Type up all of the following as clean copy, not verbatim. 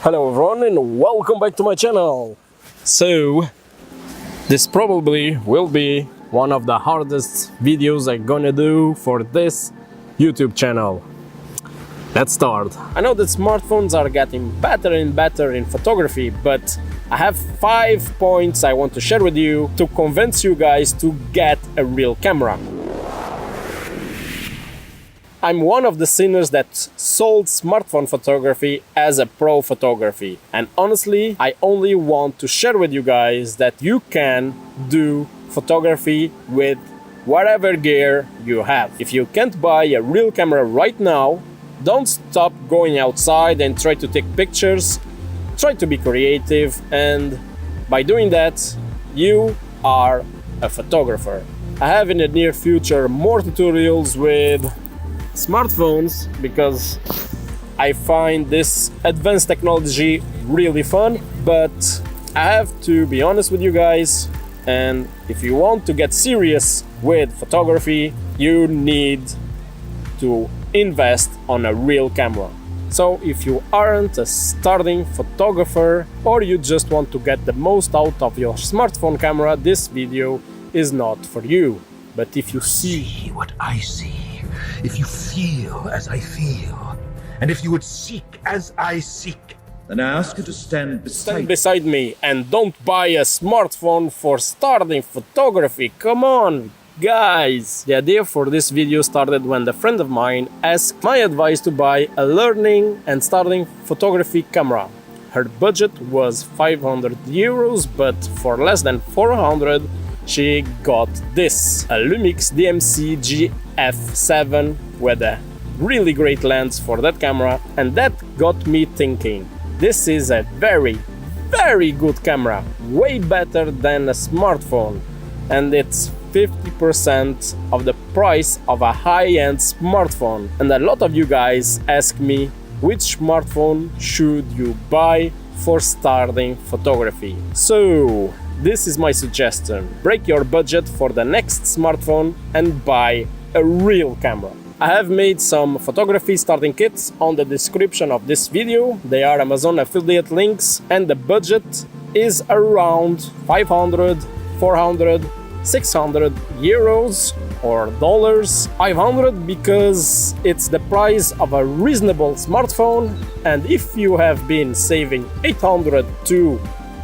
Hello everyone and welcome back to my channel. So, this probably will be one of the hardest videos I'm gonna do for this YouTube channel. Let's start. I know that smartphones are getting better and better in photography, but I have 5 points I want to share with you to convince you guys to get a real camera. I'm one of the sinners that sold smartphone photography as a pro photography, and honestly, I only want to share with you guys that you can do photography with whatever gear you have. If you can't buy a real camera right now, don't stop going outside and try to take pictures. Try to be creative, and by doing that, you are a photographer. I have in the near future more tutorials with smartphones because I find this advanced technology really fun, but I have to be honest with you guys, and if you want to get serious with photography, you need to invest on a real camera. So if you aren't a starting photographer or you just want to get the most out of your smartphone camera, this video is not for you. But if you See what I see, if you feel as I feel, and if you would seek as I seek, then I ask you to stand beside me and don't buy a smartphone for starting photography. Come on, guys! The idea for this video started when a friend of mine asked my advice to buy a learning and starting photography camera. Her budget was 500 euros, but for less than 400 she got this, a Lumix DMC GF7 with a really great lens for that camera, and that got me thinking, this is a very good camera, way better than a smartphone, and it's 50% of the price of a high-end smartphone. And a lot of you guys ask me, which smartphone should you buy for starting photography? So this is my suggestion. Break your budget for the next smartphone and buy a real camera. I have made some photography starting kits on the description of this video. They are Amazon affiliate links, and the budget is around 500, 400, 600 euros or dollars. 500 because it's the price of a reasonable smartphone, and if you have been saving 800 to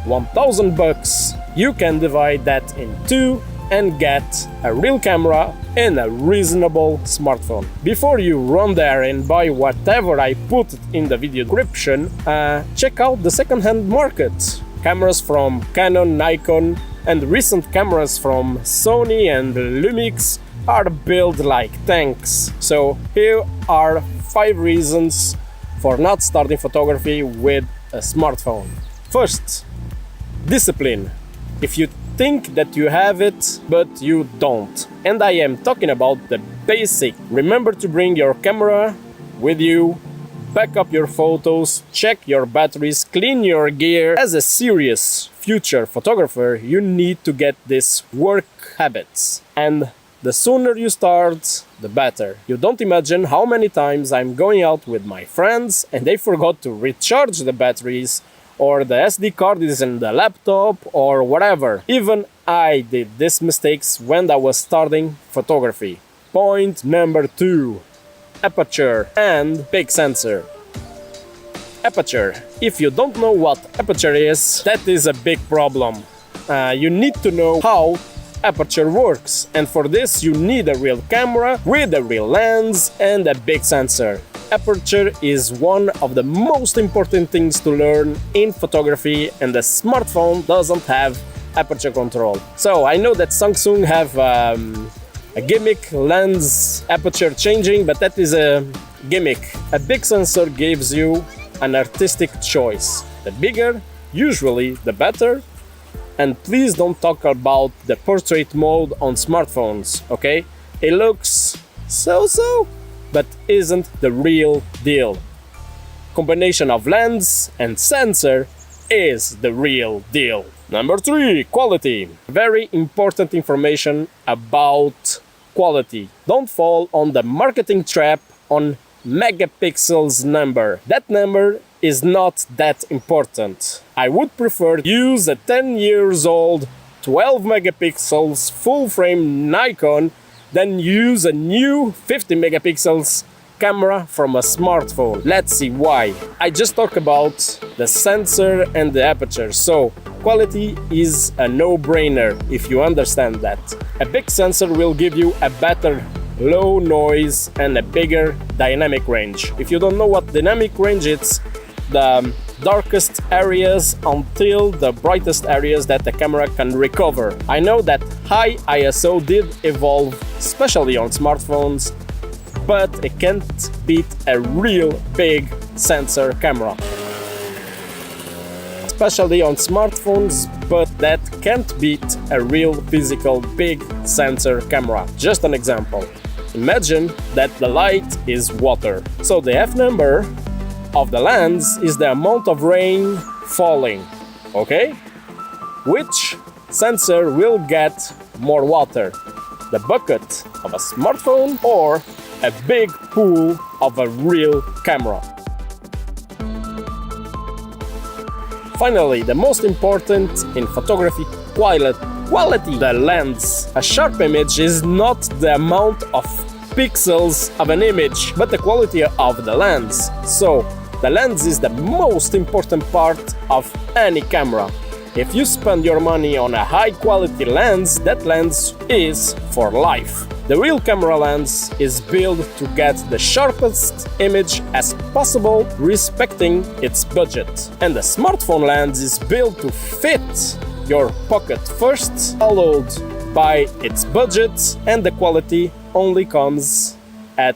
1000 bucks, you can divide that in two and get a real camera and a reasonable smartphone. Before you run there and buy whatever I put in the video description, check out the second-hand market. Cameras from Canon, Nikon, and recent cameras from Sony and Lumix are built like tanks. So here are 5 reasons for not starting photography with a smartphone. First, discipline. If you think that you have it, but you don't. And I am talking about the basic. Remember to bring your camera with you, back up your photos, check your batteries, clean your gear. As a serious future photographer, you need to get these work habits. And the sooner you start, the better. You don't imagine how many times I'm going out with my friends and they forgot to recharge the batteries, or the SD card is in the laptop, or whatever. Even I did these mistakes when I was starting photography. Point number 2. Aperture and big sensor. Aperture. If you don't know what aperture is, that is a big problem. You need to know how aperture works, and for this you need a real camera with a real lens and a big sensor. Aperture is one of the most important things to learn in photography, and the smartphone doesn't have aperture control. So I know that Samsung have a gimmick lens aperture changing, but that is a gimmick. A big sensor gives you an artistic choice. The bigger, usually the better. And please don't talk about the portrait mode on smartphones, okay? It looks so, but isn't the real deal. Combination of lens and sensor is the real deal. Number 3, quality. Very important information about quality. Don't fall on the marketing trap on megapixels number. That number is not that important. I would prefer use a 10 years old 12 megapixels full frame Nikon than use a new 50 megapixels camera from a smartphone. Let's see why. I just talked about the sensor and the aperture, so quality is a no-brainer if you understand that. A big sensor will give you a better low noise and a bigger dynamic range. If you don't know what dynamic range is, the darkest areas until the brightest areas that the camera can recover. I know that high ISO did evolve, especially on smartphones, but it can't beat a real big sensor camera. Especially on smartphones, but that can't beat a real physical big sensor camera. Just an example. Imagine that the light is water. So the F number of the lens is the amount of rain falling, okay? Which sensor will get more water? The bucket of a smartphone or a big pool of a real camera? Finally, the most important in photography, quality. The lens. A sharp image is not the amount of pixels of an image, but the quality of the lens. So, the lens is the most important part of any camera. If you spend your money on a high-quality lens, that lens is for life. The real camera lens is built to get the sharpest image as possible, respecting its budget. And the smartphone lens is built to fit your pocket first, followed by its budget, and the quality only comes at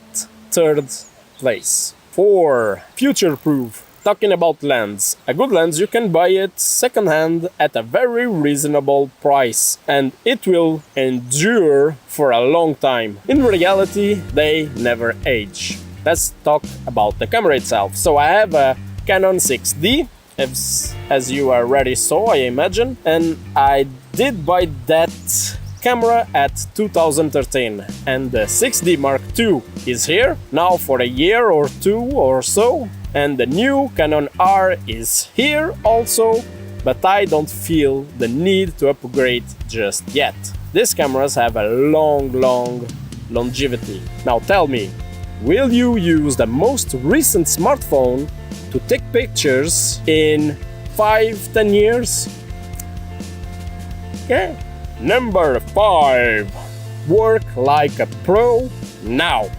third place. 4. Future-proof. Talking about lens. A good lens, you can buy it second-hand at a very reasonable price and it will endure for a long time. In reality, they never age. Let's talk about the camera itself. So I have a Canon 6D, as you already saw, I imagine, and I did buy that camera at 2013, and the 6D Mark II is here now for a year or two or so, and the new Canon R is here also, but I don't feel the need to upgrade just yet. These cameras have a long longevity. Now tell me, will you use the most recent smartphone to take pictures in 5-10 years? Okay. Number 5. Work like a pro now.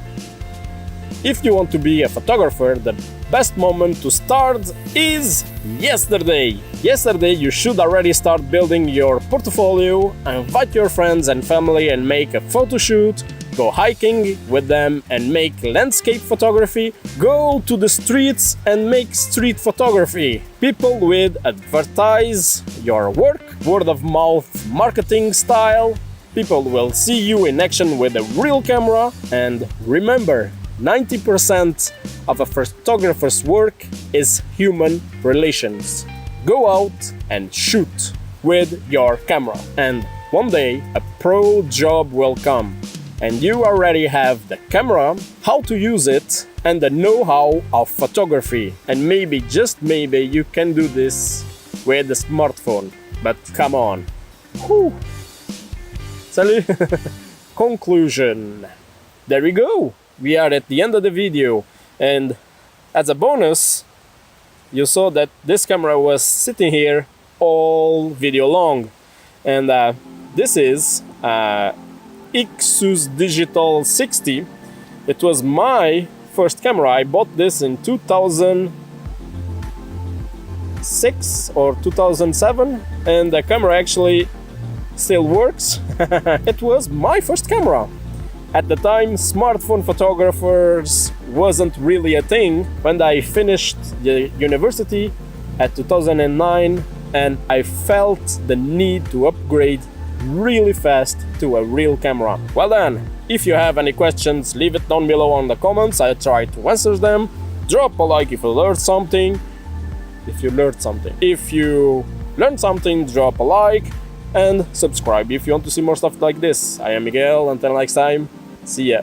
If you want to be a photographer, the best moment to start is yesterday. Yesterday you should already start building your portfolio, invite your friends and family and make a photo shoot, go hiking with them and make landscape photography, go to the streets and make street photography. People will advertise your work, word of mouth marketing style, people will see you in action with a real camera, and remember, 90% of a photographer's work is human relations. Go out and shoot with your camera, and one day a pro job will come. And you already have the camera, how to use it, and the know-how of photography. And maybe, just maybe, you can do this with the smartphone. But come on. Whew. Salut! Conclusion. There we go. We are at the end of the video. And as a bonus, you saw that this camera was sitting here all video long. And this is Ixus Digital 60. It was my first camera. I bought this in 2006 or 2007, and the camera actually still works. It was my first camera. At the time, smartphone photographers wasn't really a thing. When I finished the university at 2009, and I felt the need to upgrade really fast to a real camera. Well then, if you have any questions, leave it down below on the comments. I try to answer them. Drop a like if you learned something. If you learned something, drop a like and subscribe if you want to see more stuff like this. I am Miguel. Until next time, see ya.